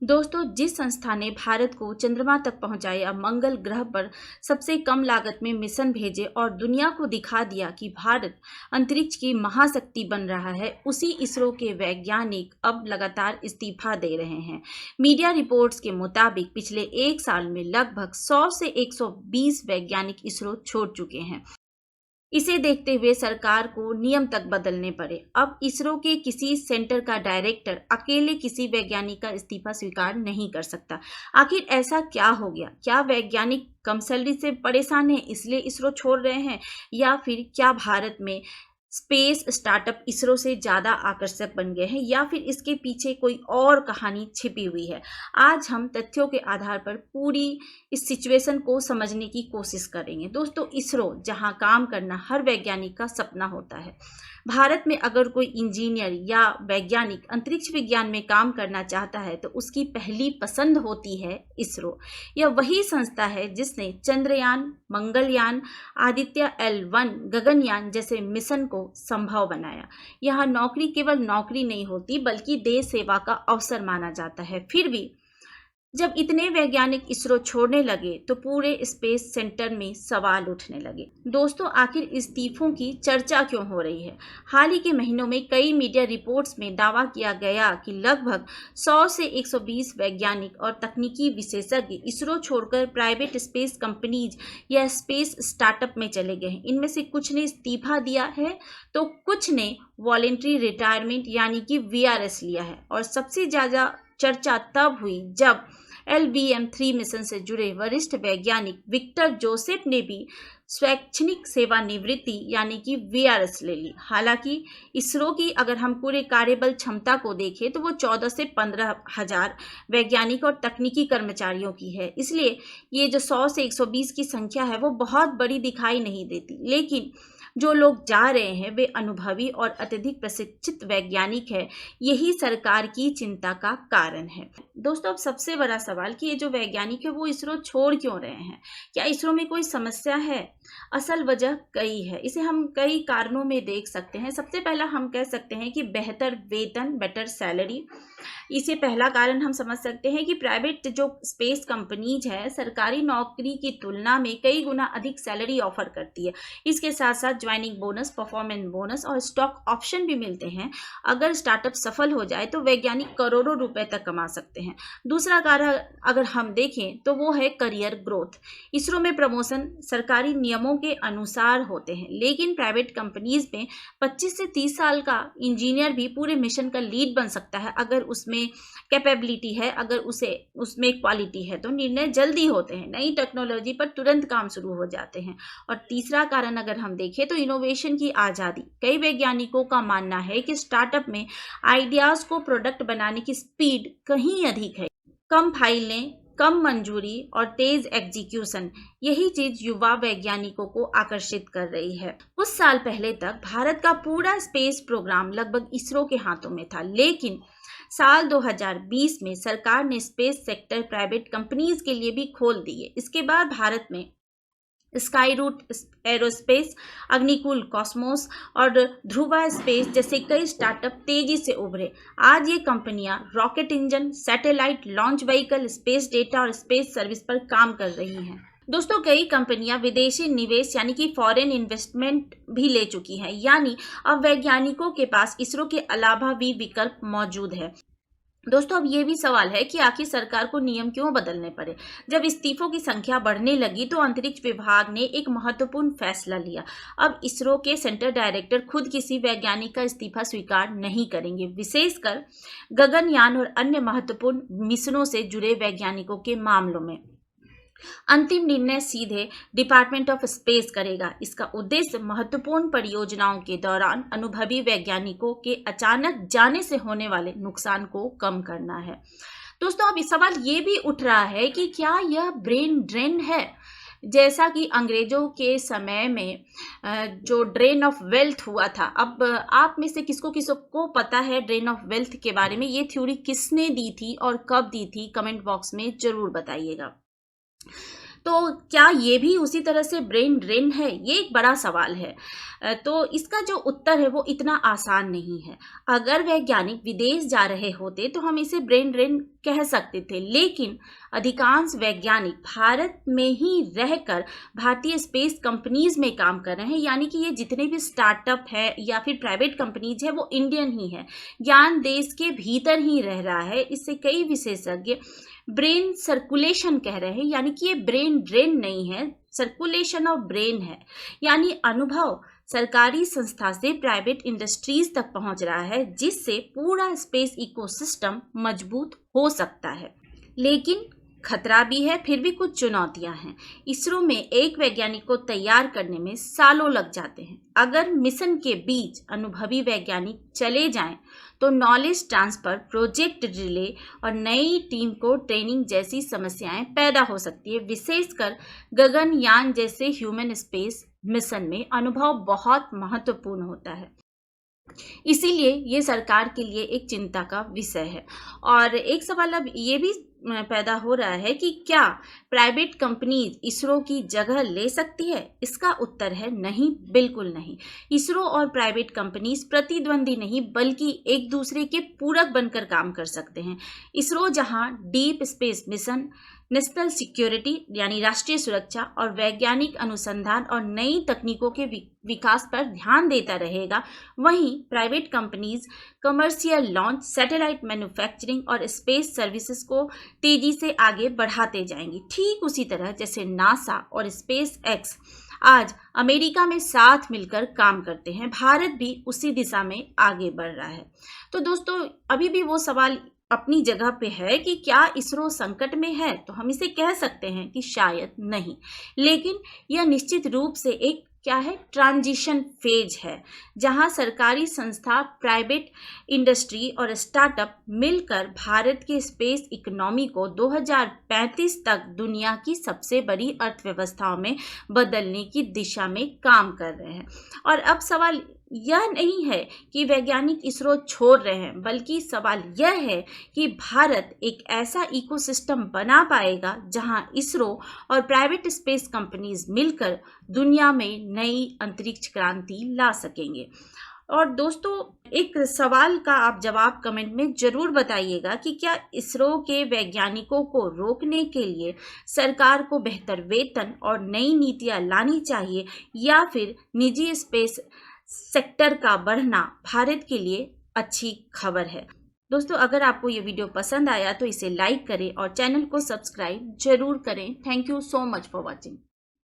दोस्तों, जिस संस्था ने भारत को चंद्रमा तक पहुंचाया, मंगल ग्रह पर सबसे कम लागत में मिशन भेजे और दुनिया को दिखा दिया कि भारत अंतरिक्ष की महाशक्ति बन रहा है, उसी इसरो के वैज्ञानिक अब लगातार इस्तीफा दे रहे हैं। मीडिया रिपोर्ट्स के मुताबिक पिछले एक साल में लगभग 100 से 120 वैज्ञानिक इसरो छोड़ चुके हैं। इसे देखते हुए सरकार को नियम तक बदलने पड़े। अब इसरो के किसी सेंटर का डायरेक्टर अकेले किसी वैज्ञानिक का इस्तीफा स्वीकार नहीं कर सकता। आखिर ऐसा क्या हो गया? क्या वैज्ञानिक कम सैलरी से परेशान हैं इसलिए इसरो छोड़ रहे हैं, या फिर क्या भारत में स्पेस स्टार्टअप इसरो से ज़्यादा आकर्षक बन गए हैं, या फिर इसके पीछे कोई और कहानी छिपी हुई है? आज हम तथ्यों के आधार पर पूरी इस सिचुएशन को समझने की कोशिश करेंगे। दोस्तों, इसरो जहां काम करना हर वैज्ञानिक का सपना होता है। भारत में अगर कोई इंजीनियर या वैज्ञानिक अंतरिक्ष विज्ञान में काम करना चाहता है तो उसकी पहली पसंद होती है इसरो। यह वही संस्था है जिसने चंद्रयान, मंगलयान, आदित्य L1 गगनयान जैसे मिशन को संभव बनाया। यहाँ नौकरी केवल नौकरी नहीं होती बल्कि देश सेवा का अवसर माना जाता है। फिर भी जब इतने वैज्ञानिक इसरो छोड़ने लगे तो पूरे स्पेस सेंटर में सवाल उठने लगे। दोस्तों, आखिर इस्तीफों की चर्चा क्यों हो रही है? हाल ही के महीनों में कई मीडिया रिपोर्ट्स में दावा किया गया कि लगभग 100 से 120 वैज्ञानिक और तकनीकी विशेषज्ञ इसरो छोड़कर प्राइवेट स्पेस कंपनीज या स्पेस स्टार्टअप में चले गए हैं। इनमें से कुछ ने इस्तीफा दिया है तो कुछ ने वॉलेंट्री रिटायरमेंट यानी कि VRS लिया है। और सबसे ज़्यादा चर्चा तब हुई जब LVM-3 मिशन से जुड़े वरिष्ठ वैज्ञानिक विक्टर जोसेफ ने भी स्वैच्छिक सेवानिवृत्ति यानी कि VRS ले ली। हालांकि इसरो की अगर हम पूरे कार्यबल क्षमता को देखें तो वो 14 से 15 हजार वैज्ञानिक और तकनीकी कर्मचारियों की है, इसलिए ये जो 100 से 120 की संख्या है वो बहुत बड़ी दिखाई नहीं देती। लेकिन जो लोग जा रहे हैं वे अनुभवी और अत्यधिक प्रशिक्षित वैज्ञानिक है। यही सरकार की चिंता का कारण है। दोस्तों, अब सबसे बड़ा सवाल कि ये जो वैज्ञानिक है वो इसरो छोड़ क्यों रहे हैं? क्या इसरो में कोई समस्या है? असल वजह कई है। इसे हम कई कारणों में देख सकते हैं। सबसे पहला हम कह सकते हैं कि बेहतर वेतन, बेटर सैलरी। इसे पहला कारण हम समझ सकते हैं कि प्राइवेट जो स्पेस कंपनीज है सरकारी नौकरी की तुलना में कई गुना अधिक सैलरी ऑफर करती है। इसके साथ साथ ज्वाइनिंग बोनस, परफॉर्मेंस बोनस और स्टॉक ऑप्शन भी मिलते हैं। अगर स्टार्टअप सफल हो जाए तो वैज्ञानिक करोड़ों रुपए तक कमा सकते हैं। दूसरा कारण अगर हम देखें तो वो है करियर ग्रोथ। इसरो में प्रमोशन सरकारी नियमों के अनुसार होते हैं, लेकिन प्राइवेट कंपनीज में 25 से 30 साल का इंजीनियर भी पूरे मिशन का लीड बन सकता है अगर उसमें कैपेबिलिटी है, अगर उसमें क्वालिटी है। तो निर्णय जल्दी होते हैं, नई टेक्नोलॉजी पर तुरंत काम शुरू हो जाते हैं। और तीसरा कारण अगर हम देखें तो इनोवेशन की आज़ादी। कई वैज्ञानिकों का मानना है कि स्टार्टअप में आइडियाज़ को प्रोडक्ट बनाने की स्पीड कहीं अधिक है। कम फाइलें, कम मंजूरी और तेज एग्जीक्यूशन, यही चीज युवा वैज्ञानिकों को आकर्षित कर रही है। कुछ साल पहले तक भारत का पूरा स्पेस प्रोग्राम लगभग इसरो के हाथों में था, लेकिन साल 2020 में सरकार ने स्पेस सेक्टर प्राइवेट कंपनीज के लिए भी खोल दिए। इसके बाद भारत में स्काई रूट एरोस्पेस, अग्निकुल कॉस्मोस और ध्रुवा स्पेस जैसे कई स्टार्टअप तेजी से उभरे। आज ये कंपनियां rocket engine, satellite launch vehicle, space data और स्पेस सर्विस पर काम कर रही हैं। दोस्तों, कई कंपनियां विदेशी निवेश यानी कि फॉरेन इन्वेस्टमेंट भी ले चुकी हैं, यानी अब वैज्ञानिकों के पास इसरो के अलावा भी विकल्प मौजूद है। दोस्तों, अब ये भी सवाल है कि आखिर सरकार को नियम क्यों बदलने पड़े? जब इस्तीफों की संख्या बढ़ने लगी तो अंतरिक्ष विभाग ने एक महत्वपूर्ण फैसला लिया। अब इसरो के सेंटर डायरेक्टर खुद किसी वैज्ञानिक का इस्तीफा स्वीकार नहीं करेंगे, विशेषकर गगनयान और अन्य महत्वपूर्ण मिशनों से जुड़े वैज्ञानिकों के मामलों में। अंतिम निर्णय सीधे डिपार्टमेंट ऑफ स्पेस करेगा। इसका उद्देश्य महत्वपूर्ण परियोजनाओं के दौरान अनुभवी वैज्ञानिकों के अचानक जाने से होने वाले नुकसान को कम करना है। दोस्तों, अब सवाल ये भी उठ रहा है कि क्या यह ब्रेन ड्रेन है? जैसा कि अंग्रेजों के समय में जो ड्रेन ऑफ वेल्थ हुआ था। अब आप में से किसको पता है ड्रेन ऑफ वेल्थ के बारे में? ये थ्योरी किसने दी थी और कब दी थी? कमेंट बॉक्स में जरूर बताइएगा। तो क्या ये भी उसी तरह से ब्रेन ड्रेन है? ये एक बड़ा सवाल है। तो इसका जो उत्तर है वो इतना आसान नहीं है। अगर वैज्ञानिक विदेश जा रहे होते तो हम इसे ब्रेन ड्रेन कह सकते थे, लेकिन अधिकांश वैज्ञानिक भारत में ही रहकर भारतीय स्पेस कंपनीज में काम कर रहे हैं। यानी कि ये जितने भी स्टार्टअप है या फिर प्राइवेट कंपनीज है वो इंडियन ही है, ज्ञान देश के भीतर ही रह रहा है। इससे कई विशेषज्ञ ब्रेन सर्कुलेशन कह रहे हैं, यानी कि ये ब्रेन ड्रेन नहीं है, सर्कुलेशन ऑफ ब्रेन है। यानी अनुभव सरकारी संस्था से प्राइवेट इंडस्ट्रीज तक पहुंच रहा है, जिससे पूरा स्पेस इकोसिस्टम मजबूत हो सकता है। लेकिन खतरा भी है, फिर भी कुछ चुनौतियां हैं। इसरो में एक वैज्ञानिक को तैयार करने में सालों लग जाते हैं। अगर मिशन के बीच अनुभवी वैज्ञानिक चले जाएं तो नॉलेज ट्रांसफर, प्रोजेक्ट डिले और नई टीम को ट्रेनिंग जैसी समस्याएं पैदा हो सकती है। विशेषकर गगनयान जैसे ह्यूमन स्पेस मिशन में अनुभव बहुत महत्वपूर्ण होता है। इसीलिए ये सरकार के लिए एक चिंता का विषय है। और एक सवाल अब ये भी पैदा हो रहा है कि क्या प्राइवेट कंपनीज इसरो की जगह ले सकती है? इसका उत्तर है नहीं, बिल्कुल नहीं। इसरो और प्राइवेट कंपनीज प्रतिद्वंदी नहीं बल्कि एक दूसरे के पूरक बनकर काम कर सकते हैं। इसरो जहां deep space mission, national security यानी राष्ट्रीय सुरक्षा और वैज्ञानिक अनुसंधान और नई तकनीकों के विकास पर ध्यान देता रहेगा, वहीं private companies commercial launch, satellite manufacturing और स्पेस सर्विसेज को तेजी से आगे बढ़ाते जाएंगी। ठीक उसी तरह जैसे नासा और स्पेस एक्स आज अमेरिका में साथ मिलकर काम करते हैं, भारत भी उसी दिशा में आगे बढ़ रहा है। तो दोस्तों, अभी भी वो सवाल अपनी जगह पे है कि क्या इसरो संकट में है? तो हम इसे कह सकते हैं कि शायद नहीं, लेकिन यह निश्चित रूप से एक क्या है, ट्रांजिशन फेज है, जहां सरकारी संस्था, प्राइवेट इंडस्ट्री और स्टार्टअप मिलकर भारत के स्पेस इकोनॉमी को 2035 तक दुनिया की सबसे बड़ी अर्थव्यवस्थाओं में बदलने की दिशा में काम कर रहे हैं। और अब सवाल यह नहीं है कि वैज्ञानिक इसरो छोड़ रहे हैं, बल्कि सवाल यह है कि भारत एक ऐसा इकोसिस्टम बना पाएगा जहां इसरो और प्राइवेट स्पेस कंपनीज मिलकर दुनिया में नई अंतरिक्ष क्रांति ला सकेंगे। और दोस्तों, एक सवाल का आप जवाब कमेंट में जरूर बताइएगा कि क्या इसरो के वैज्ञानिकों को रोकने के लिए सरकार को बेहतर वेतन और नई नीतियां लानी चाहिए, या फिर निजी स्पेस सेक्टर का बढ़ना भारत के लिए अच्छी खबर है। दोस्तों, अगर आपको ये वीडियो पसंद आया तो इसे लाइक करें और चैनल को सब्सक्राइब जरूर करें। Thank you so much for watching.